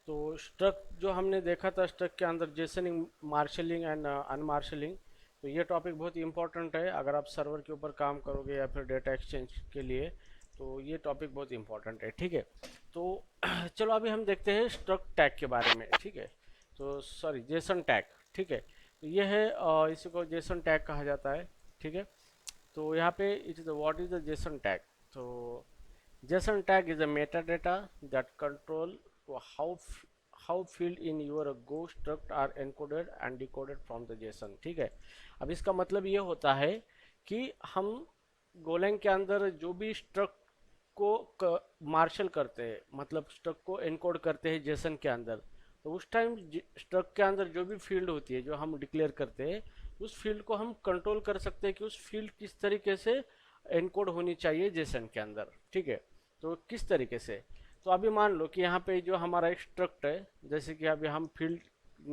तो स्ट्रक जो हमने देखा था, स्ट्रक के अंदर जेसनिंग, मार्शलिंग एंड अनमार्शलिंग, तो ये टॉपिक बहुत ही इंपॉर्टेंट है अगर आप सर्वर के ऊपर काम करोगे या फिर डेटा एक्सचेंज के लिए। तो ये टॉपिक बहुत इंपॉर्टेंट है, ठीक है। तो चलो अभी हम देखते हैं स्ट्रक टैग के बारे में, ठीक है। तो सॉरी, जेसन टैग, ठीक है। तो ये है इसी को जेसन टैग कहा जाता है, ठीक है। तो यहाँ पे it is what is the Jason tag. तो JSON tag is a metadata that control how how field in your Go struct are encoded and decoded from the JSON, ठीक है। अब इसका मतलब ये होता है कि हम गोलैंग के अंदर जो भी स्ट्रक्ट को मार्शल करते हैं, मतलब स्ट्रक्ट को एनकोड करते हैं जेसन के अंदर, तो उस टाइम स्ट्रक्ट के अंदर जो भी फील्ड होती है जो हम डिक्लेयर करते हैं, उस फील्ड को हम कंट्रोल कर सकते हैं कि उस फील्ड किस तरीके से एनकोड होनी चाहिए जेसन के अंदर, ठीक है। तो किस तरीके से, तो अभी मान लो कि यहाँ पे जो हमारा एक स्ट्रक्ट है, जैसे कि अभी हम फील्ड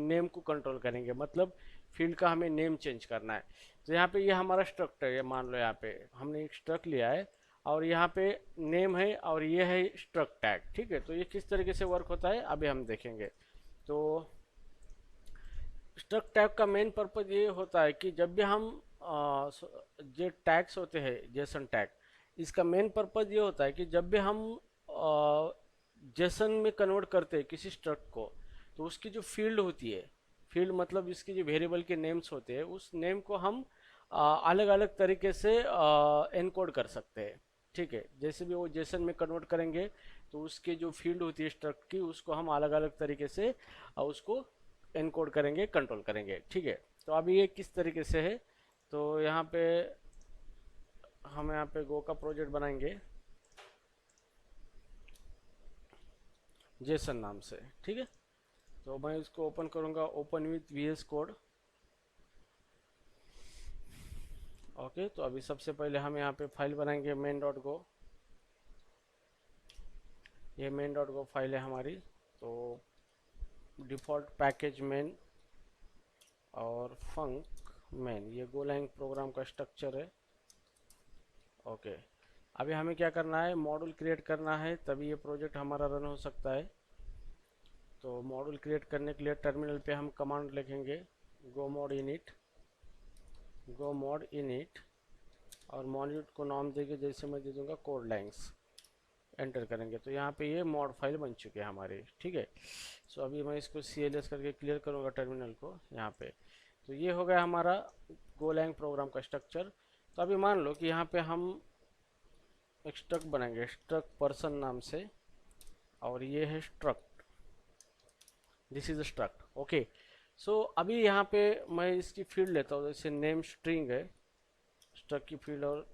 नेम को कंट्रोल करेंगे, मतलब फील्ड का हमें नेम चेंज करना है। तो यहाँ पे ये हमारा स्ट्रक्ट है, ये मान लो यहाँ पे हमने एक स्ट्रक्ट लिया है और यहाँ पे नेम है और ये है स्ट्रक्ट टैग, ठीक है। तो ये किस तरीके से वर्क होता है अभी हम देखेंगे। तो स्ट्रक्ट टैग का मेन पर्पज ये होता है कि जब भी हम जो टैग्स होते हैं जेसन टैग, इसका मेन पर्पज ये होता है कि जब भी हम जेसन में कन्वर्ट करते हैं किसी स्ट्रक्ट को, तो उसकी जो फील्ड होती है, फील्ड मतलब इसकी जो वेरिएबल के नेम्स होते हैं, उस नेम को हम अलग अलग तरीके से एनकोड कर सकते हैं, ठीक है। जैसे भी वो जेसन में कन्वर्ट करेंगे तो उसकी जो फील्ड होती है स्ट्रक्ट की, उसको हम अलग अलग तरीके से उसको एनकोड करेंगे, कंट्रोल करेंगे, ठीक है। तो अभी ये किस तरीके से है, तो यहाँ पे हम यहाँ पे गो का प्रोजेक्ट बनाएंगे जेसन नाम से, ठीक है। तो मैं इसको ओपन करूँगा, open with VS code. Okay, तो अभी सबसे पहले हम यहाँ पे फाइल बनाएंगे main डॉट गो। ये main डॉट गो फाइल है हमारी। तो डिफ़ॉल्ट पैकेज मेन और फंक मेन, ये गोलैंग प्रोग्राम का स्ट्रक्चर है। ओके, अभी हमें क्या करना है, मॉड्यूल क्रिएट करना है, तभी ये प्रोजेक्ट हमारा रन हो सकता है। तो मॉड्यूल क्रिएट करने के लिए टर्मिनल पे हम कमांड लिखेंगे गो मॉड इनिट और मॉड्यूल को नाम देंगे, जैसे मैं दे दूंगा कोड लाइन्स, एंटर करेंगे तो यहाँ पे ये मॉड फाइल बन चुके हैं हमारे, ठीक है। सो अभी मैं इसको CLS करके क्लियर करूँगा टर्मिनल को यहाँ पे। तो ये हो गया हमारा गोलैंग प्रोग्राम का स्ट्रक्चर। तो अभी मान लो कि यहाँ पे हम एक स्ट्रक्ट बनाएंगे, स्ट्रक्ट पर्सन नाम से, और ये है struct, this is struct, okay. So अभी यहाँ पे मैं इसकी फील्ड लेता हूँ, जैसे नेम स्ट्रिंग है स्ट्रक्ट की फील्ड, और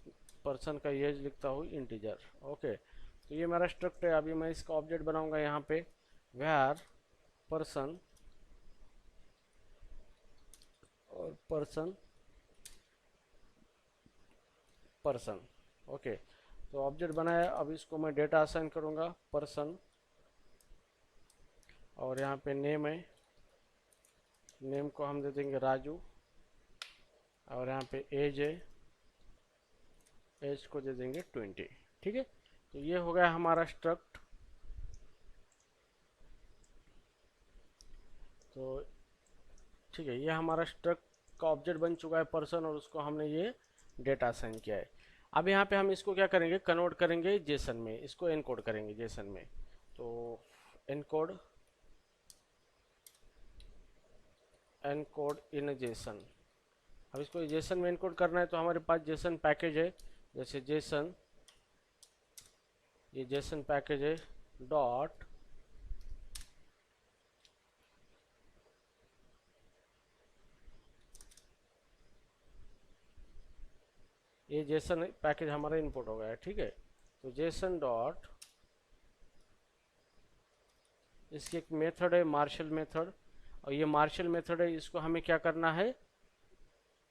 पर्सन का एज लिखता हूँ इंटीजर, ओके। तो ये मेरा स्ट्रक्ट है। अभी मैं इसका ऑब्जेक्ट बनाऊंगा यहाँ पे where पर्सन और पर्सन पर्सन, ओके। तो ऑब्जेक्ट बनाया, अब इसको मैं डेटा असाइन करूँगा पर्सन, और यहाँ पे नेम है, नेम को हम दे देंगे राजू, और यहाँ पे एज है, एज को दे देंगे 20, ठीक है। तो ये हो गया हमारा स्ट्रक्ट। तो ठीक है, ये हमारा स्ट्रक्ट का ऑब्जेक्ट बन चुका है पर्सन, और उसको हमने ये डेटा असाइन किया है। अब यहाँ पे हम इसको क्या करेंगे, कन्वर्ट करेंगे जेसन में, इसको एनकोड करेंगे जेसन में। तो एनकोड इन जेसन, अब इसको जेसन में एनकोड करना है, तो हमारे पास जेसन पैकेज है, जैसे जेसन, ये जेसन पैकेज है डॉट, ये जेसन पैकेज हमारा इनपुट हो गया है, ठीक है। तो जेसन डॉट, इसकी एक मेथड है मार्शल मेथड, और ये मार्शल मेथड है, इसको हमें क्या करना है,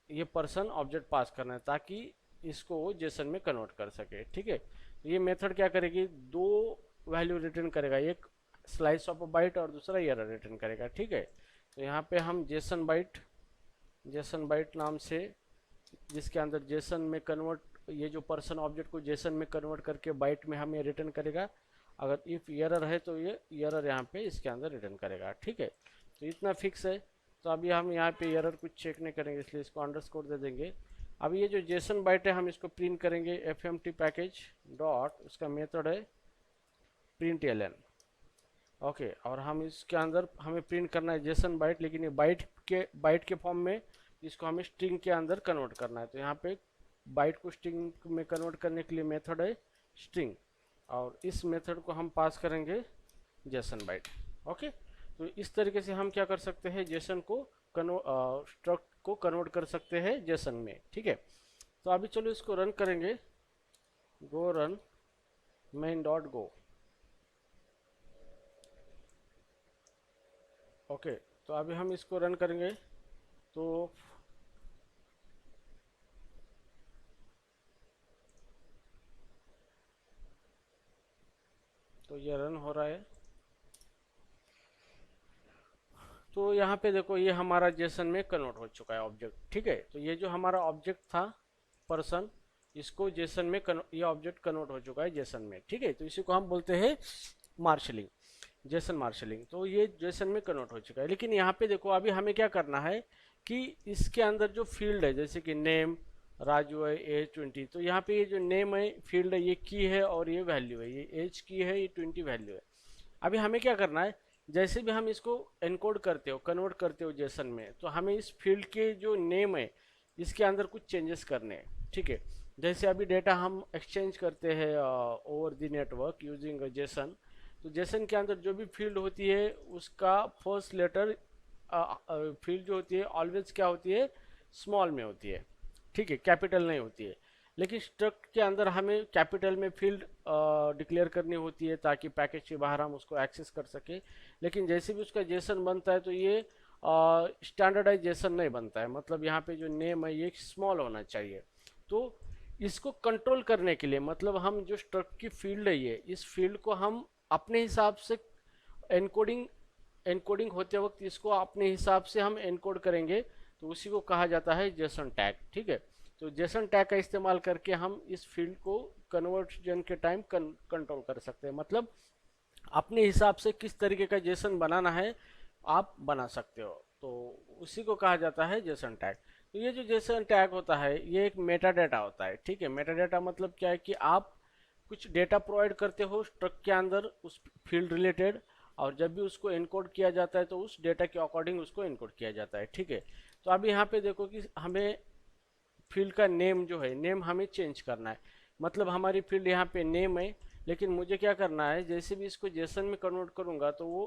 ये पर्सन ऑब्जेक्ट पास करना है ताकि इसको वो जेसन में कन्वर्ट कर सके, ठीक है। तो ये मेथड क्या करेगी, दो वैल्यू रिटर्न करेगा, एक स्लाइस ऑफ अ बाइट और दूसरा एरर रिटर्न करेगा, ठीक है। तो यहाँ पे हम जेसन बाइट नाम से, जिसके अंदर जेसन में कन्वर्ट, ये जो पर्सन ऑब्जेक्ट को जेसन में कन्वर्ट करके बाइट में हमें रिटर्न करेगा, अगर इफ एरर है तो ये एरर यहाँ पे इसके अंदर रिटर्न करेगा। ठीक है, तो इतना फिक्स है। तो अभी हम यहाँ पे एरर कुछ चेक नहीं करेंगे, इसलिए इसको अंडरस्कोर दे देंगे। अभी ये जो जेसन बाइट है हम इसको प्रिंट करेंगे, fmt पैकेज डॉट, उसका मेथड है println। ओके, और हम इसके अंदर हमें प्रिंट करना है जेसन बाइट, लेकिन ये बाइट के फॉर्म में इसको हमें स्ट्रिंग के अंदर कन्वर्ट करना है। तो यहाँ पे बाइट को स्ट्रिंग में कन्वर्ट करने के लिए मेथड है स्ट्रिंग, और इस मेथड को हम पास करेंगे जेसन बाइट। ओके, तो इस तरीके से हम क्या कर सकते हैं, जेसन को स्ट्रक्ट को कन्वर्ट कर सकते हैं जेसन में। ठीक है, तो अभी चलो इसको रन करेंगे, गो run main dot go. Okay, तो अभी हम इसको रन करेंगे तो ये रन हो रहा है। तो यहाँ पे देखो ये हमारा जेसन में कन्वर्ट हो चुका है ऑब्जेक्ट। ठीक है, तो ये जो हमारा ऑब्जेक्ट था पर्सन, इसको जेसन में ये ऑब्जेक्ट कन्वर्ट हो चुका है जेसन में। ठीक है, तो इसी को हम बोलते हैं मार्शलिंग, जेसन मार्शलिंग। तो ये जेसन में कन्वर्ट हो चुका है। लेकिन यहाँ पे देखो अभी हमें क्या करना है कि इसके अंदर जो फील्ड है, जैसे कि नेम राजू है, एज 20, तो यहाँ पे ये जो नेम है फील्ड है, ये की है और ये वैल्यू है, ये एज की है, ये 20 वैल्यू है। अभी हमें क्या करना है, जैसे भी हम इसको एनकोड करते हो, कन्वर्ट करते हो जेसन में, तो हमें इस फील्ड के जो नेम है इसके अंदर कुछ चेंजेस करने हैं। ठीक है, जैसे अभी डेटा हम एक्सचेंज करते हैं over the network using Jason, तो जेसन के अंदर जो भी फील्ड होती है उसका फर्स्ट लेटर फील्ड जो होती है ऑलवेज क्या होती है, स्मॉल में होती है। ठीक है, कैपिटल नहीं होती है। लेकिन स्ट्रक्ट के अंदर हमें कैपिटल में फील्ड डिक्लेयर करनी होती है ताकि पैकेज के बाहर हम उसको एक्सेस कर सके। लेकिन जैसे भी उसका जेसन बनता है तो ये स्टैंडर्डाइज जेसन नहीं बनता है, मतलब यहाँ पे जो नेम है ये स्मॉल होना चाहिए। तो इसको कंट्रोल करने के लिए, मतलब हम जो स्ट्रक्ट की फील्ड है ये, इस फील्ड को हम अपने हिसाब से एनकोडिंग होते वक्त इसको अपने हिसाब से हम एनकोड करेंगे, तो उसी को कहा जाता है जेसन टैग। ठीक है, तो जेसन टैग का इस्तेमाल करके हम इस फील्ड को कन्वर्जन के टाइम कंट्रोल कर सकते हैं, मतलब अपने हिसाब से किस तरीके का जेसन बनाना है आप बना सकते हो, तो उसी को कहा जाता है जेसन टैग। तो ये जो जेसन टैग होता है ये एक मेटा डेटा होता है। ठीक है, मेटा डेटा मतलब क्या है कि आप कुछ डेटा प्रोवाइड करते हो स्ट्रक्ट के अंदर उस फील्ड रिलेटेड, और जब भी उसको एनकोड किया जाता है तो उस डेटा के अकॉर्डिंग उसको एनकोड किया जाता है। ठीक है, तो अभी यहाँ पे देखो कि हमें फील्ड का नेम जो है, नेम हमें चेंज करना है, मतलब हमारी फील्ड यहाँ पे नेम है, लेकिन मुझे क्या करना है, जैसे भी इसको जेसन में कन्वर्ट करूँगा तो वो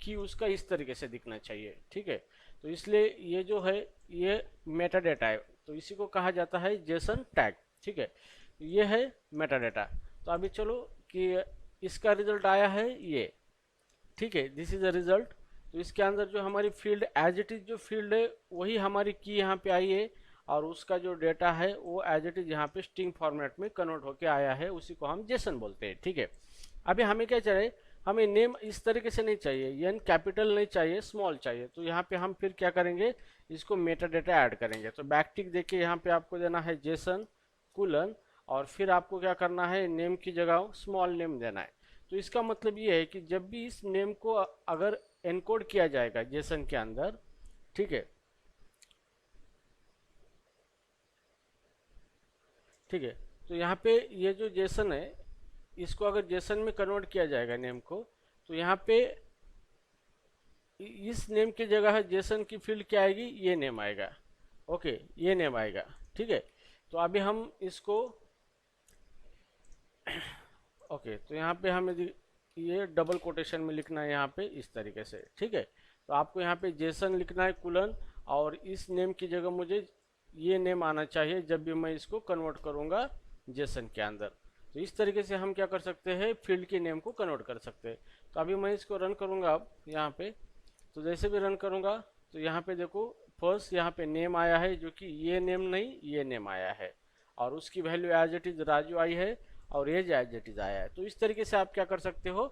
की उसका इस तरीके से दिखना चाहिए। ठीक है, तो इसलिए ये जो है ये मेटा डेटा है, तो इसी को कहा जाता है जेसन टैग। ठीक है, ये है मेटा डेटा। तो अभी चलो कि इसका रिजल्ट आया है ये। ठीक है, दिस इज द रिजल्ट। तो इसके अंदर जो हमारी फील्ड एज इट इज जो फील्ड है वही हमारी की यहाँ पे आई है, और उसका जो डेटा है वो एज इट इज यहाँ पे स्ट्रिंग फॉर्मेट में कन्वर्ट होके आया है, उसी को हम जेसन बोलते हैं। ठीक है, अभी हमें क्या चाहिए, हमें नेम इस तरीके से नहीं चाहिए, एन कैपिटल नहीं चाहिए, स्मॉल चाहिए। तो यहाँ पे हम फिर क्या करेंगे, इसको मेटा डेटा ऐड करेंगे। तो बैकटिक देखिए यहाँ पे आपको देना है जेसन कुलन, और फिर आपको क्या करना है, नेम की जगह स्मॉल नेम देना है। तो इसका मतलब ये है कि जब भी इस नेम को अगर एनकोड किया जाएगा जेसन के अंदर, ठीक है, ठीक है, तो यहाँ पे ये जो जेसन है इसको अगर जेसन में कन्वर्ट किया जाएगा नेम को, तो यहाँ पे इस नेम की जगह है जेसन की फील्ड क्या आएगी, ये नेम आएगा। ओके, ये नेम आएगा। ठीक है, तो अभी हम इसको ओके, तो यहाँ पे हमें ये डबल कोटेशन में लिखना है यहाँ पे इस तरीके से। ठीक है, तो आपको यहाँ पे जेसन लिखना है कुलन, और इस नेम की जगह मुझे ये नेम आना चाहिए जब भी मैं इसको कन्वर्ट करूँगा जेसन के अंदर। तो इस तरीके से हम क्या कर सकते हैं, फील्ड के नेम को कन्वर्ट कर सकते हैं। तो अभी मैं इसको रन करूँगा अब यहाँ पे, तो जैसे भी रन करूँगा तो यहाँ पे देखो फर्स्ट यहाँ पे नेम आया है, जो कि ये नेम नहीं ये नेम आया है, और उसकी value as it is Raju आई है, और एज एज इट इज आया है। तो इस तरीके से आप क्या कर सकते हो,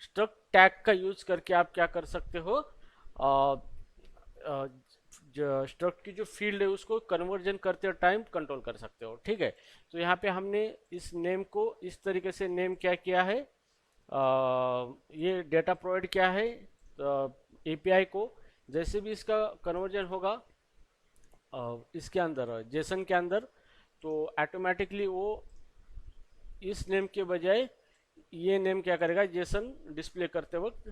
स्ट्रक्ट टैग का यूज करके आप क्या कर सकते हो, स्ट्रक्ट की जो फील्ड है उसको कन्वर्जन करते टाइम कंट्रोल कर सकते हो। ठीक है, तो यहाँ पे हमने इस नेम को इस तरीके से नेम क्या किया है, ये डेटा प्रोवाइड क्या है एपीआई को, जैसे भी इसका कन्वर्जन होगा इसके अंदर जेसन के अंदर, तो ऑटोमेटिकली वो इस नेम के बजाय ये नेम क्या करेगा, जेसन डिस्प्ले करते वक्त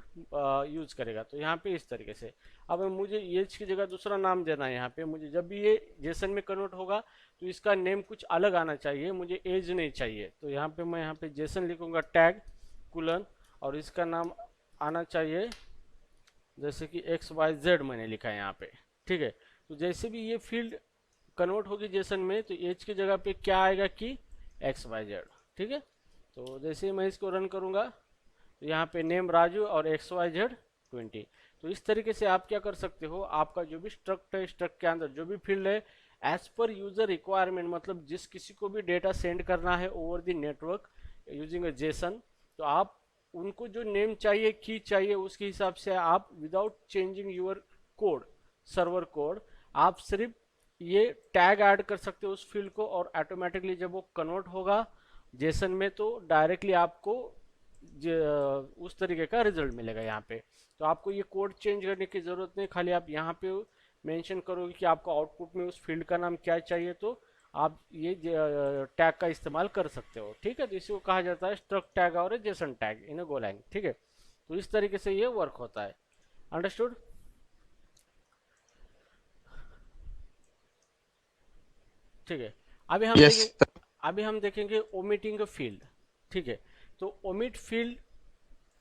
यूज करेगा। तो यहाँ पे इस तरीके से अब मुझे एज की जगह दूसरा नाम देना है। यहाँ पे मुझे जब भी ये जेसन में कन्वर्ट होगा तो इसका नेम कुछ अलग आना चाहिए, मुझे एज नहीं चाहिए। तो यहाँ पे मैं यहाँ पे जेसन लिखूंगा टैग कुलन, और इसका नाम आना चाहिए जैसे कि XYZ मैंने लिखा है यहाँ पे, ठीक है। तो जैसे भी ये फील्ड कन्वर्ट होगी जेसन में तो एज की जगह पे क्या आएगा कि XYZ, ठीक है। तो जैसे मैं इसको रन करूंगा तो यहाँ पे नेम राजू और XYZ 20। तो इस तरीके से आप क्या कर सकते हो, आपका जो भी स्ट्रक्ट है, स्ट्रक्ट के अंदर जो भी फील्ड है एज पर यूजर रिक्वायरमेंट, मतलब जिस किसी को भी डेटा सेंड करना है over the network using Jason, तो आप उनको जो नेम चाहिए, की चाहिए, उसके हिसाब से आप without changing your code, server code, आप सिर्फ ये टैग ऐड कर सकते हो उस फील्ड को, और ऑटोमेटिकली जब वो कन्वर्ट होगा जेसन में तो डायरेक्टली आपको उस तरीके का रिजल्ट मिलेगा यहाँ पे। तो आपको ये कोड चेंज करने की जरूरत नहीं, खाली आप यहाँ पे मेंशन करोगे कि आपको आउटपुट में उस फील्ड का नाम क्या चाहिए, तो आप ये टैग का इस्तेमाल कर सकते हो, ठीक है। तो इसी को कहा जाता है स्ट्रक्ट टैग और जेसन टैग इन गोलैंग, ठीक है। तो इस तरीके से ये वर्क होता है, अंडरस्टूड, ठीक है। अभी हम यस देखें, सर। अभी हम देखेंगे ओमिटिंग फील्ड, ठीक है। तो ओमिट फील्ड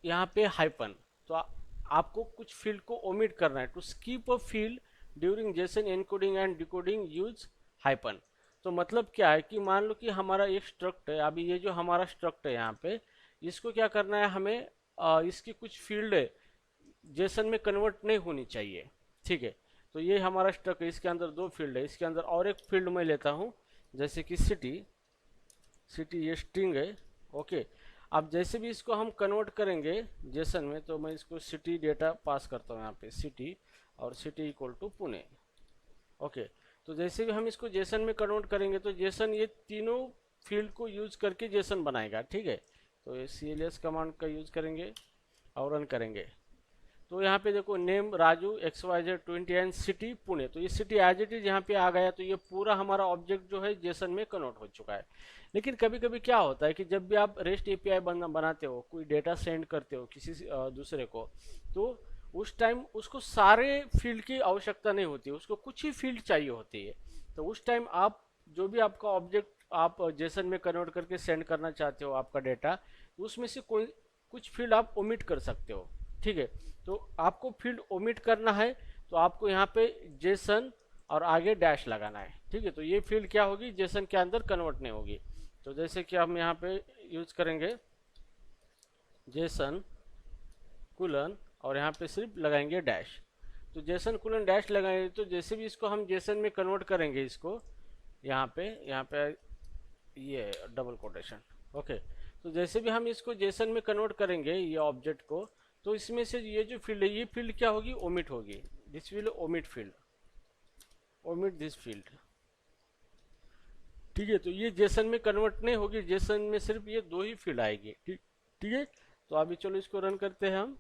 यहाँ पे हाइपन, तो आपको कुछ फील्ड को ओमिट करना है। To skip a field during JSON encoding and decoding use hyphen. तो मतलब क्या है कि मान लो कि हमारा एक स्ट्रक्ट है, अभी ये जो हमारा स्ट्रक्ट है यहाँ पे, इसको क्या करना है हमें, इसकी कुछ फील्ड है जेसन में कन्वर्ट नहीं होनी चाहिए, ठीक है। तो ये हमारा स्ट्रक्ट है, इसके अंदर दो फील्ड है, इसके अंदर और एक फील्ड मैं लेता हूँ जैसे कि सिटी, सिटी ये स्ट्रिंग है, ओके। अब जैसे भी इसको हम कन्वर्ट करेंगे जेसन में, तो मैं इसको सिटी डेटा पास करता हूँ यहाँ पे, सिटी और city equal to Pune, okay. तो जैसे भी हम इसको जेसन में कन्वर्ट करेंगे तो जेसन ये तीनों फील्ड को यूज करके जेसन बनाएगा, ठीक है। तो ये CLS कमांड का यूज करेंगे और रन करेंगे। तो यहाँ पे देखो name Raju XYZ 20 and city Pune, तो ये सिटी एज इट इज यहाँ पे आ गया। तो ये पूरा हमारा ऑब्जेक्ट जो है जेसन में कन्वर्ट हो चुका है। लेकिन कभी कभी क्या होता है कि जब भी आप रेस्ट एपीआई बनाते हो, कोई डेटा सेंड करते हो किसी दूसरे को, तो उस टाइम उसको सारे फील्ड की आवश्यकता नहीं होती, उसको कुछ ही फील्ड चाहिए होती है। तो उस टाइम आप जो भी आपका ऑब्जेक्ट आप जेसन में कन्वर्ट करके सेंड करना चाहते हो आपका डेटा, उसमें से कोई कुछ फील्ड आप ओमिट कर सकते हो, ठीक है। तो आपको फील्ड ओमिट करना है तो आपको यहाँ पे जेसन और आगे डैश लगाना है, ठीक है। तो ये फील्ड क्या होगी, जेसन के अंदर कन्वर्ट नहीं होगी। तो जैसे कि हम यहाँ पे यूज करेंगे जेसन कुलन और यहाँ पे सिर्फ लगाएंगे डैश। तो जेसन कुलन डैश लगाएंगे तो जैसे भी इसको हम जेसन में कन्वर्ट करेंगे, इसको यहाँ पे ये डबल कोटेशन, ओके। तो जैसे भी हम इसको जेसन में कन्वर्ट करेंगे ये ऑब्जेक्ट को, तो इसमें से ये जो फील्ड है ये फील्ड क्या होगी, ओमिट होगी। This will omit field, omit this field, ठीक है। तो ये जेसन में कन्वर्ट नहीं होगी, जेसन में सिर्फ ये दो ही फील्ड आएगी, ठीक, ठीक है। तो अभी चलो इसको रन करते हैं हम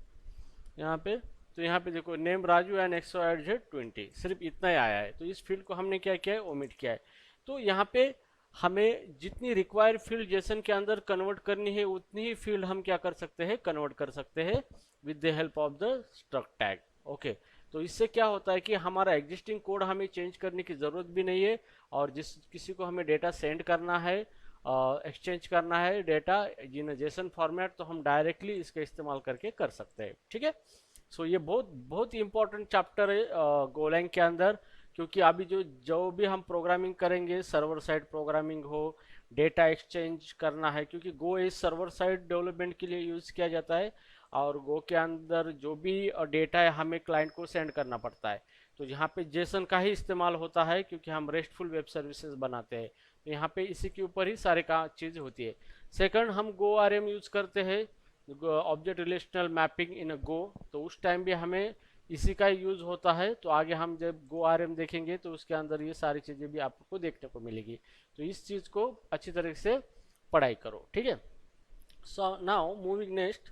यहाँ पे। तो यहाँ पे देखो नेम राजू एंड XYZ 20, सिर्फ इतना ही आया है। तो इस फील्ड को हमने क्या किया है, ओमिट किया है। तो यहाँ पे हमें जितनी रिक्वायर्ड फील्ड जेसन के अंदर कन्वर्ट करनी है उतनी ही फील्ड हम क्या कर सकते हैं, कन्वर्ट कर सकते हैं with the help of the struct tag, okay. तो इससे क्या होता है कि हमारा एग्जिस्टिंग कोड हमें चेंज करने की ज़रूरत भी नहीं है, और जिस किसी को हमें डेटा सेंड करना है, एक्सचेंज करना है डेटा इन जेसन फॉर्मेट, तो हम डायरेक्टली इसका इस्तेमाल करके कर सकते हैं, ठीक है। सो ये बहुत बहुत ही इंपॉर्टेंट चैप्टर है गोलैंग के अंदर, क्योंकि अभी जो जो भी हम प्रोग्रामिंग करेंगे, सर्वर साइड प्रोग्रामिंग हो, डेटा एक्सचेंज करना है, क्योंकि गो इस सर्वर साइड डेवलपमेंट के लिए यूज़ किया जाता है, और गो के अंदर जो भी डेटा है हमें क्लाइंट को सेंड करना पड़ता है। तो यहाँ पे जेसन का ही इस्तेमाल होता है, क्योंकि हम रेस्टफुल वेब सर्विसेज बनाते हैं। तो यहाँ पे इसी के ऊपर ही सारे का चीज़ होती है। सेकंड, हम गो आरएम यूज़ करते हैं, ऑब्जेक्ट रिलेशनल मैपिंग इन गो, तो उस टाइम भी हमें इसी का यूज़ होता है। तो आगे हम जब गो आरएम देखेंगे तो उसके अंदर ये सारी चीज़ें भी आपको देखने को मिलेगी। तो इस चीज़ को अच्छी तरह से पढ़ाई करो, ठीक है। सो नाउ मूविंग नेक्स्ट,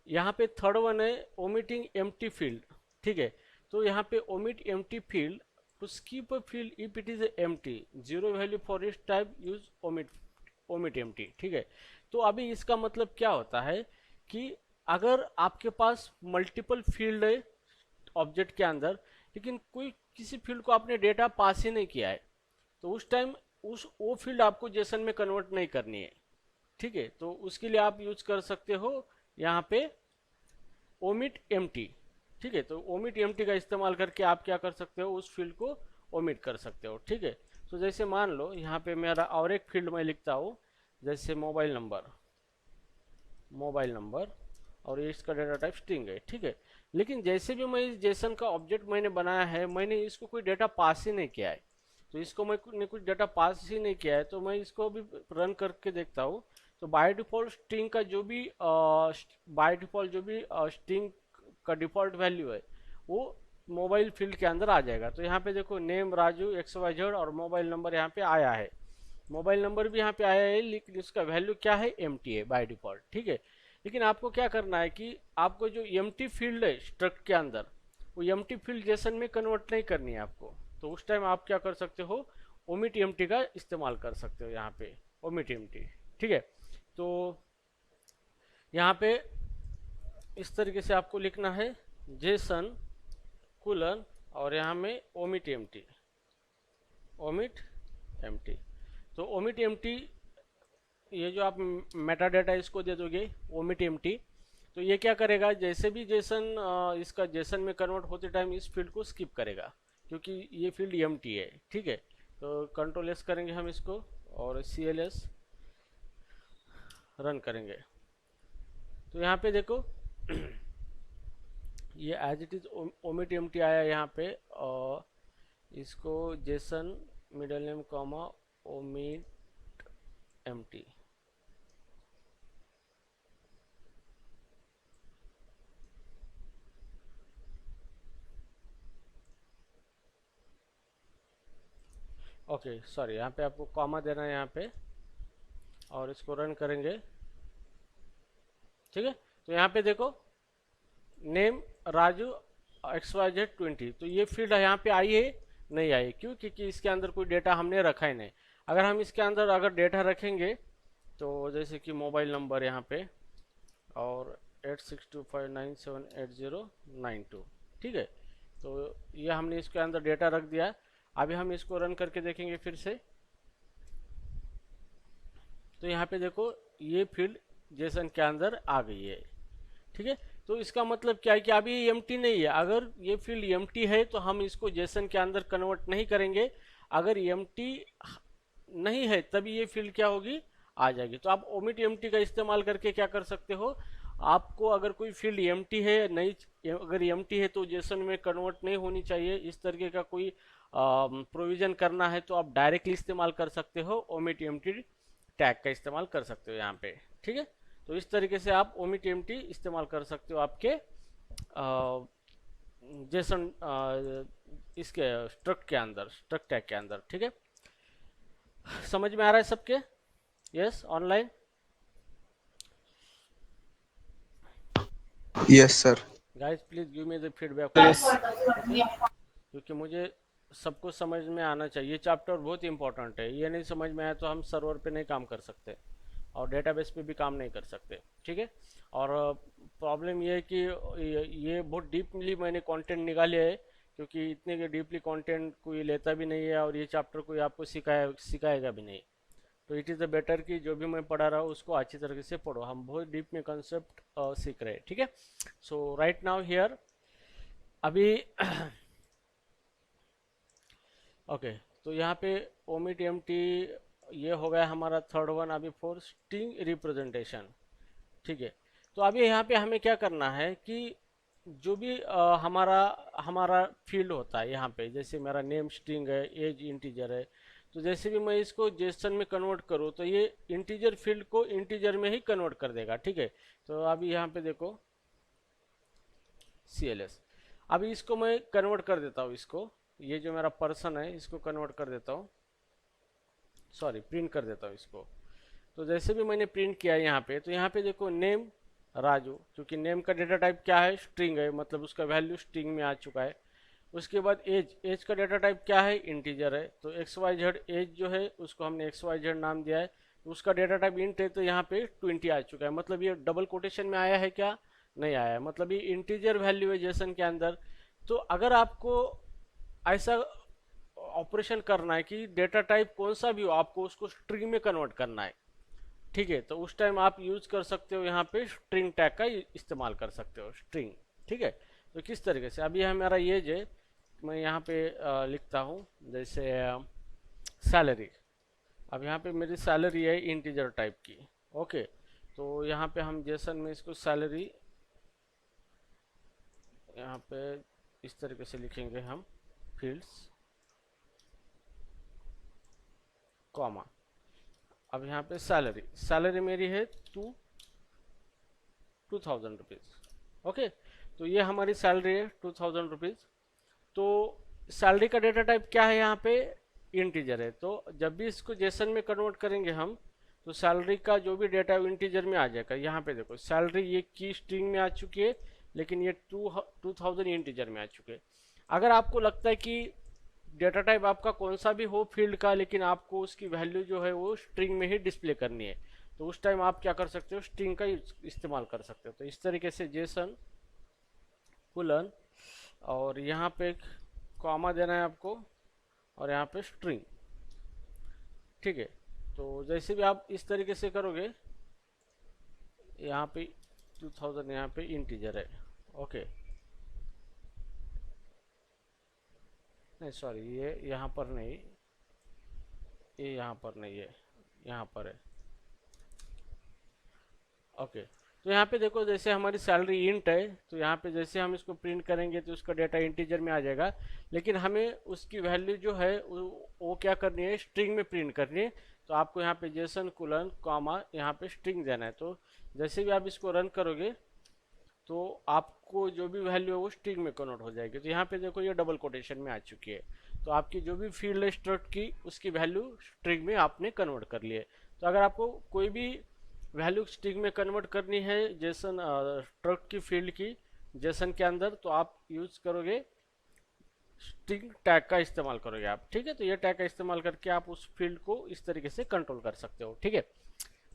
यहाँ पे थर्ड वन है ओमिटिंग एम्प्टी फील्ड। ठीक है, तो यहाँ पे omit empty field, to skip a field if it is empty, zero value for this type use omit empty. ठीक है, तो अभी इसका मतलब क्या होता है कि अगर आपके पास मल्टीपल फील्ड है ऑब्जेक्ट के अंदर, लेकिन कोई किसी फील्ड को आपने डेटा पास ही नहीं किया है, तो उस टाइम उस वो फील्ड आपको जेसन में कन्वर्ट नहीं करनी है। ठीक है, तो उसके लिए आप यूज कर सकते हो यहाँ पे ओमिट एम्प्टी। ठीक है, तो ओमिट एम्प्टी का इस्तेमाल करके आप क्या कर सकते हो, उस फील्ड को ओमिट कर सकते हो। ठीक है, तो जैसे मान लो यहाँ पे मेरा और एक फील्ड मैं लिखता हूँ, जैसे मोबाइल नंबर और ये इसका डेटा टाइप स्ट्रिंग है। ठीक है, लेकिन जैसे भी मैं इस जेसन का ऑब्जेक्ट मैंने बनाया है, मैंने इसको कोई डेटा पास ही नहीं किया है, तो इसको मैंने कुछ डेटा पास ही नहीं किया है, तो मैं इसको अभी रन करके देखता हूँ। तो बाय डिफॉल्ट स्ट्रिंग का जो भी स्ट्रिंग का डिफॉल्ट वैल्यू है वो मोबाइल फील्ड के अंदर आ जाएगा। तो यहाँ पे देखो नेम राजू XYZ और मोबाइल नंबर यहाँ पे आया है, मोबाइल नंबर भी यहाँ पे आया है, लेकिन उसका वैल्यू क्या है, एम्प्टी है बाय डिफॉल्ट। ठीक है, लेकिन आपको क्या करना है कि आपको जो एम्प्टी फील्ड है स्ट्रक्ट के अंदर, वो एम्प्टी फील्ड जेसन में कन्वर्ट नहीं करनी है आपको। तो उस टाइम आप क्या कर सकते हो, ओमिट एम्प्टी का इस्तेमाल कर सकते हो यहाँ पे, ओमिट एम्प्टी। ठीक है, तो यहाँ पे इस तरीके से आपको लिखना है जेसन कुलन और यहाँ में ओमिट एम्प्टी, ओमिट एम्प्टी। तो ओमिट एम्प्टी, ये जो आप मेटा डाटा इसको दे दोगे ओमिट एम्प्टी, तो ये क्या करेगा, जैसे भी जेसन इसका जेसन में कन्वर्ट होते टाइम इस फील्ड को स्किप करेगा, क्योंकि ये फील्ड एम्प्टी है। ठीक है, तो कंट्रोल एस करेंगे हम इसको और CLS रन करेंगे, तो यहाँ पे देखो ये as it is omit empty आया यहाँ पे, और इसको JSON middle name comma omit empty. Okay sorry, यहाँ पे आपको कॉमा देना है यहाँ पे, और इसको रन करेंगे। ठीक है, तो यहाँ पे देखो नेम राजू XYZ 20, तो ये फील्ड यहाँ पे आई है, नहीं आई, क्यों, क्योंकि इसके अंदर कोई डेटा हमने रखा ही नहीं। अगर हम इसके अंदर अगर डेटा रखेंगे, तो जैसे कि मोबाइल नंबर यहाँ पे और 8625978092। ठीक है, तो ये हमने इसके अंदर डेटा रख दिया। अभी हम इसको रन करके देखेंगे फिर से, तो यहाँ पे देखो ये फील्ड जेसन के अंदर आ गई है। ठीक है, तो इसका मतलब क्या है कि अभी ये एम्प्टी नहीं है। अगर ये फील्ड एम्प्टी है तो हम इसको जेसन के अंदर कन्वर्ट नहीं करेंगे, अगर एम्प्टी नहीं है तभी ये फील्ड क्या होगी, आ जाएगी। तो आप ओमिट एम्प्टी का इस्तेमाल करके क्या कर सकते हो, आपको अगर कोई फील्ड एम्प्टी है नहीं, अगर एम्प्टी है तो जेसन में कन्वर्ट नहीं होनी चाहिए, इस तरीके का कोई प्रोविजन करना है तो आप डायरेक्टली इस्तेमाल कर सकते हो, ओमिट एम्प्टी टैग का इस्तेमाल कर सकते हो यहाँ पे। ठीक है, तो इस तरीके से आप ओमिट एम्प्टी इस्तेमाल कर सकते हो आपके जेसन इसके स्ट्रक्ट के अंदर, स्ट्रक्ट टैग के अंदर। ठीक है, समझ में आ रहा है सबके? Yes, online? Yes sir. Guys please give me the feedback, yes क्योंकि मुझे सब कुछ समझ में आना चाहिए। चैप्टर बहुत इंपॉर्टेंट है, ये नहीं समझ में आया तो हम सर्वर पे नहीं काम कर सकते और डेटाबेस पे भी काम नहीं कर सकते। ठीक है, और प्रॉब्लम ये है कि ये बहुत डीपली मैंने कंटेंट निकाले है, क्योंकि इतने डीपली कंटेंट कोई लेता भी नहीं है और ये चैप्टर कोई आपको सिखाएगा भी नहीं। तो इट इज़ द बेटर कि जो भी मैं पढ़ा रहा हूँ उसको अच्छी तरीके से पढ़ो, हम बहुत डीप में कंसेप्ट सीख रहे हैं। ठीक है, सो राइट नाउ हियर अभी ओके, तो यहाँ पे ओमिट एम्प्टी ये हो गया हमारा थर्ड वन। अभी फॉर स्ट्रिंग रिप्रेजेंटेशन। ठीक है, तो अभी यहाँ पे हमें क्या करना है कि जो भी हमारा हमारा फील्ड होता है यहाँ पे, जैसे मेरा नेम स्ट्रिंग है, एज इंटीजर है, तो जैसे भी मैं इसको जेसन में कन्वर्ट करूँ तो ये इंटीजर फील्ड को इंटीजर में ही कन्वर्ट कर देगा। ठीक है, तो अभी यहाँ पे देखो CLS, अभी इसको मैं कन्वर्ट कर देता हूँ, इसको ये जो मेरा पर्सन है इसको कन्वर्ट कर देता हूँ, सॉरी प्रिंट कर देता हूँ इसको। तो जैसे भी मैंने प्रिंट किया यहाँ पे, तो यहाँ पे देखो नेम राजू, क्योंकि नेम का डेटा टाइप क्या है, स्ट्रिंग है, मतलब उसका वैल्यू स्ट्रिंग में आ चुका है। उसके बाद एज, एज का डेटा टाइप क्या है, इंटीजर है, तो एक्स वाई जेड एज जो है उसको हमने एक्स वाई जेड नाम दिया है। उसका डेटा टाइप इंट है, तो यहाँ पे 20 आ चुका है। मतलब ये डबल कोटेशन में आया है क्या, नहीं आया है, मतलब ये इंटीजर वैल्यू है जेसन के अंदर। तो अगर आपको ऐसा ऑपरेशन करना है कि डेटा टाइप कौन सा भी हो, आपको उसको स्ट्रिंग में कन्वर्ट करना है, ठीक है, तो उस टाइम आप यूज कर सकते हो यहाँ पे स्ट्रिंग टैग का इस्तेमाल कर सकते हो, स्ट्रिंग। ठीक है, तो किस तरीके से, अभी हमारा ये जो मैं यहाँ पे लिखता हूँ जैसे सैलरी। अब यहाँ पे मेरी सैलरी है इंटीजर टाइप की। ओके, तो यहाँ पे हम जेसन में इसको सैलरी यहाँ पे इस तरीके से लिखेंगे हम, फील्ड्स कॉमा। अब यहाँ पे सैलरी, सैलरी मेरी है 2000 रुपीज़। ओके, तो ये हमारी सैलरी है 2000 रुपीज़। तो सैलरी का डेटा टाइप क्या है, यहाँ पे इंटीजर है। तो जब भी इसको जेसन में कन्वर्ट करेंगे हम, तो सैलरी का जो भी डेटा है इंटीजर में आ जाएगा। यहाँ पे देखो सैलरी ये की स्ट्रिंग में आ चुकी है, लेकिन ये 2000 इंटीजर में आ चुके हैं। अगर आपको लगता है कि डेटा टाइप आपका कौन सा भी हो फील्ड का, लेकिन आपको उसकी वैल्यू जो है वो स्ट्रिंग में ही डिस्प्ले करनी है, तो उस टाइम आप क्या कर सकते हो, स्ट्रिंग का इस्तेमाल कर सकते हो। तो इस तरीके से जेसन कुलन, और यहाँ पे कॉमा देना है आपको, और यहाँ पे स्ट्रिंग। ठीक है, तो जैसे भी आप इस तरीके से करोगे, यहाँ पे 2000 यहाँ पे इंटीजर है। ओके, नहीं सॉरी, ये यहाँ पर नहीं, ये यहाँ पर नहीं है, यहाँ पर है। ओके, तो यहाँ पे देखो जैसे हमारी सैलरी इंट है, तो यहाँ पे जैसे हम इसको प्रिंट करेंगे तो उसका डेटा इंटीजर में आ जाएगा, लेकिन हमें उसकी वैल्यू जो है वो क्या करनी है, स्ट्रिंग में प्रिंट करनी है। तो आपको यहाँ पे जेसन कुलन कॉमा यहाँ पे स्ट्रिंग देना है। तो जैसे भी आप इसको रन करोगे, तो आपको जो भी वैल्यू है वो स्ट्रिंग में कन्वर्ट हो जाएगी। तो यहाँ पे देखो ये डबल कोटेशन में आ चुकी है, तो आपकी जो भी फील्ड है स्ट्रक्ट की, उसकी वैल्यू स्ट्रिंग में आपने कन्वर्ट कर ली है। तो अगर आपको कोई भी वैल्यू स्ट्रिंग में कन्वर्ट करनी है जेसन स्ट्रक्ट की फील्ड की जेसन के अंदर, तो आप यूज करोगे स्ट्रिंग टैग का इस्तेमाल करोगे आप। ठीक है, तो ये टैग का इस्तेमाल करके आप उस फील्ड को इस तरीके से कंट्रोल कर सकते हो। ठीक है,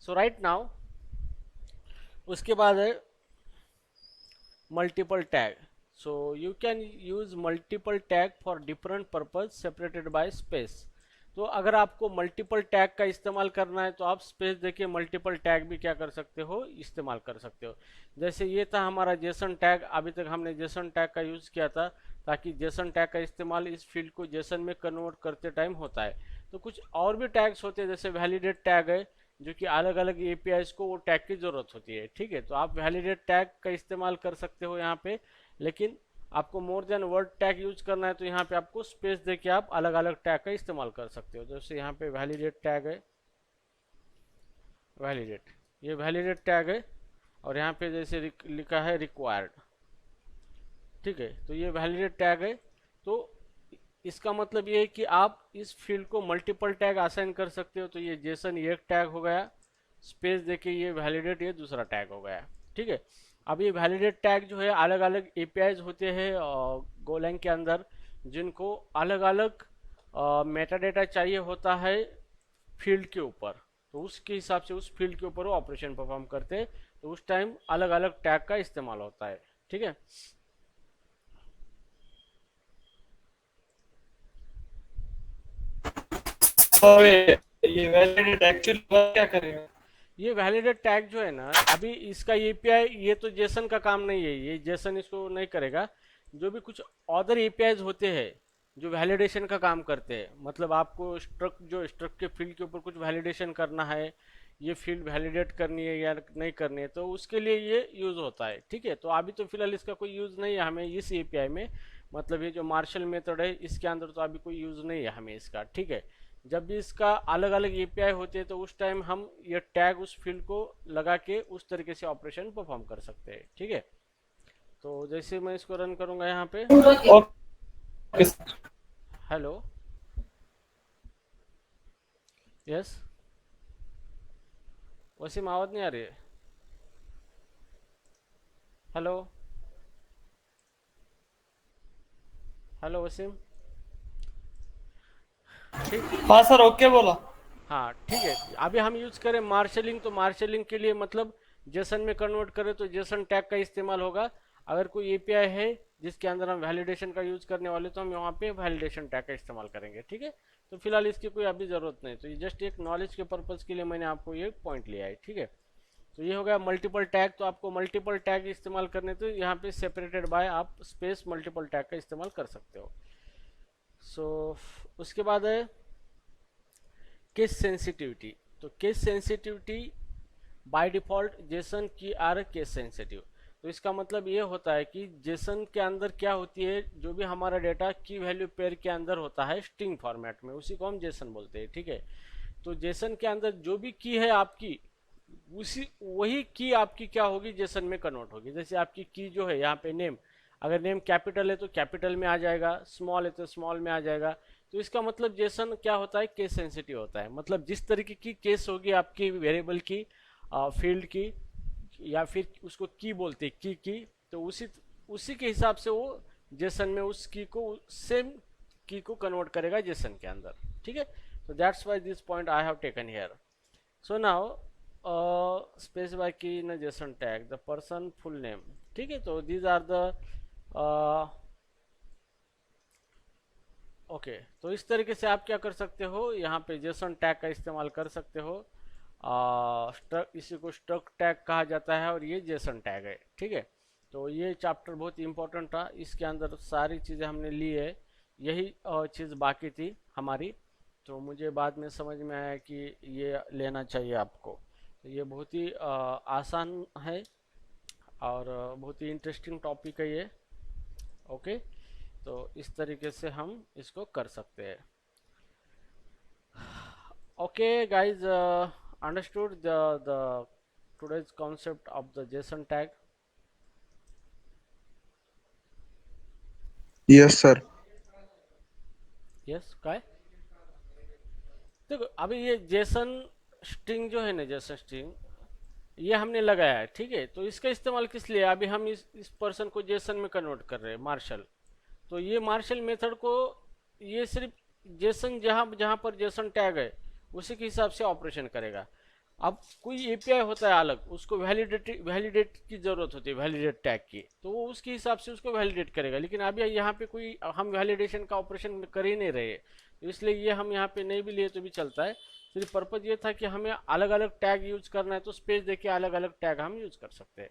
सो राइट नाउ उसके बाद है multiple tag. So you can use multiple tag for different purpose separated by space. तो अगर आपको मल्टीपल टैग का इस्तेमाल करना है, तो आप स्पेस देके मल्टीपल टैग भी क्या कर सकते हो, इस्तेमाल कर सकते हो। जैसे ये था हमारा जेसन टैग, अभी तक हमने जेसन टैग का यूज किया था, ताकि जेसन टैग का इस्तेमाल इस फील्ड को जेसन में कन्वर्ट करते टाइम होता है। तो कुछ और भी टैग्स होते हैं, जैसे वैलिडेट टैग है, जो कि अलग अलग एपीआईज को वो टैग की जरूरत होती है। ठीक है, तो आप वैलिडेट टैग का इस्तेमाल कर सकते हो यहाँ पे, लेकिन आपको more than word tag use करना है, तो यहाँ पे आपको स्पेस देके आप अलग अलग टैग का इस्तेमाल कर सकते हो। जैसे यहाँ पे वैलिडेट टैग है, वैलिडेट, ये वैलिडेट टैग है, और यहाँ पे जैसे लिखा है रिक्वायर्ड। ठीक है, तो ये वैलिडेट टैग है। तो इसका मतलब ये है कि आप इस फील्ड को मल्टीपल टैग असाइन कर सकते हो। तो ये जेसन ये एक टैग हो गया, स्पेस देके ये वैलिडेट ये दूसरा टैग हो गया। ठीक है, अब ये वैलिडेट टैग जो है अलग अलग एपीआईज होते हैं गोलैंग के अंदर, जिनको अलग अलग मेटा डेटा चाहिए होता है फील्ड के ऊपर, तो उसके हिसाब से उस फील्ड के ऊपर वो ऑपरेशन परफॉर्म करते हैं। तो उस टाइम अलग अलग टैग का इस्तेमाल होता है। ठीक है, और ये वैलिडेट एक्चुअली क्या करेगा? ये वैलिडेट टैग जो है ना, अभी इसका एपीआई ये तो जेसन का काम नहीं है, ये जेसन इसको नहीं करेगा। जो भी कुछ अदर एपीआईज होते हैं जो वैलिडेशन का काम करते हैं, मतलब आपको स्ट्रक्ट के फील्ड के ऊपर कुछ वैलिडेशन करना है, ये फील्ड वैलिडेट करनी है या नहीं करनी है, तो उसके लिए ये यूज होता है। ठीक है, तो अभी तो फिलहाल इसका कोई यूज नहीं है हमें इस एपीआई में, मतलब ये जो मार्शल मेथड है इसके अंदर तो अभी कोई यूज नहीं है हमें इसका। ठीक है, जब भी इसका अलग अलग एपीआई होते हैं, तो उस टाइम हम ये टैग उस फील्ड को लगा के उस तरीके से ऑपरेशन परफॉर्म कर सकते हैं। ठीक है, तो जैसे मैं इसको रन करूंगा यहाँ पे, हेलो, यस, वसीम आवाज़ नहीं आ रही है? हेलो? हेलो वसीम? ठीक। हाँ सर, ओके बोला। हाँ ठीक है। अभी हम यूज करें मार्शलिंग, तो मार्शलिंग के लिए मतलब जेसन में कन्वर्ट करें तो जेसन टैग का इस्तेमाल होगा। अगर कोई एपीआई है जिसके अंदर हम वैलिडेशन का यूज करने वाले, तो हम यहाँ पे वैलिडेशन टैग का इस्तेमाल करेंगे, ठीक है। तो फिलहाल इसकी कोई अभी जरूरत नहीं, तो ये जस्ट एक नॉलेज के पर्पज के लिए मैंने आपको ये पॉइंट लिया है, ठीक है। तो ये हो गया मल्टीपल टैग। तो आपको मल्टीपल टैग इस्तेमाल करने, तो यहाँ पे सेपरेटेड बाय आप स्पेस मल्टीपल टैग का इस्तेमाल कर सकते हो। सो उसके बाद है केस सेंसिटिविटी। तो case sensitivity by default Jason की आर केस सेंसिटिव। तो इसका मतलब ये होता है कि जेसन के अंदर क्या होती है, जो भी हमारा डेटा की वैल्यू पेयर के अंदर होता है स्ट्रिंग फॉर्मेट में, उसी को हम जेसन बोलते हैं, ठीक है। तो जेसन के अंदर जो भी की है आपकी, उसी वही की आपकी क्या होगी, जेसन में कन्वर्ट होगी। जैसे आपकी की जो है यहाँ पे नेम, अगर नेम कैपिटल है तो कैपिटल में आ जाएगा, स्मॉल है तो स्मॉल में आ जाएगा। तो इसका मतलब जेसन क्या होता है, केस सेंसिटिव होता है। मतलब जिस तरीके की केस होगी आपकी वेरिएबल की, फील्ड की, या फिर उसको की बोलते हैं की, तो उसी उसी के हिसाब से वो जेसन में उस की को, सेम की को कन्वर्ट करेगा जेसन के अंदर, ठीक है। तो that's why this point I have taken here. So now specify key in a JSON tag the person full name, ठीक है। तो these are the ओके। तो इस तरीके से आप क्या कर सकते हो, यहाँ पे जेसन टैग का इस्तेमाल कर सकते हो। इसी को स्ट्रक्ट टैग कहा जाता है और ये जेसन टैग है, ठीक है। तो ये चैप्टर बहुत इंपॉर्टेंट था, इसके अंदर सारी चीज़ें हमने ली है। यही चीज़ बाकी थी हमारी। तो मुझे बाद में समझ में आया कि ये लेना चाहिए आपको। तो ये बहुत ही आसान है और बहुत ही इंटरेस्टिंग टॉपिक है ये। ओके। तो इस तरीके से हम इसको कर सकते हैं। Okay guys, understood the today's concept of the JSON tag? Yes sir. Yes काय? देखो अभी ये जेसन स्ट्रिंग जो है ना, जेसन स्ट्रिंग ये हमने लगाया है, ठीक है। तो इसका इस्तेमाल किस लिए, अभी हम इस पर्सन को जेसन में कन्वर्ट कर रहे हैं, मार्शल। तो ये मार्शल मेथड को, ये सिर्फ जेसन जहाँ जहाँ पर जेसन टैग है उसी के हिसाब से ऑपरेशन करेगा। अब कोई एपीआई होता है अलग, उसको वैलिडेट की जरूरत होती है, वैलिडेट टैग की, तो वो उसके हिसाब से उसको वैलिडेट करेगा। लेकिन अभी यहाँ पे कोई हम वैलिडेशन का ऑपरेशन कर ही नहीं रहे, तो इसलिए ये हम यहाँ पे नहीं भी लिए तो भी चलता है। सिर्फ पर्पज ये था कि हमें अलग अलग टैग यूज करना है, तो स्पेस देके अलग अलग टैग हम यूज कर सकते हैं।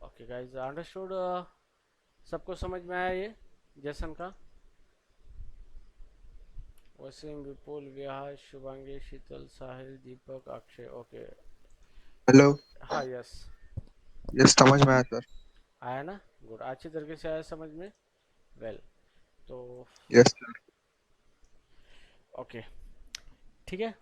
Okay guys, understood? सबको समझ में आया ये जेसन का? वसीम, विपुल, विहार, शुभांगी, शीतल, साहिल, दीपक, अक्षय। ओके। हेलो। हाँ यस। यस, समझ में आया सर। आया ना? गुड, अच्छी तरीके से आया समझ में। वेल, तो यस सर। ओके, ठीक है।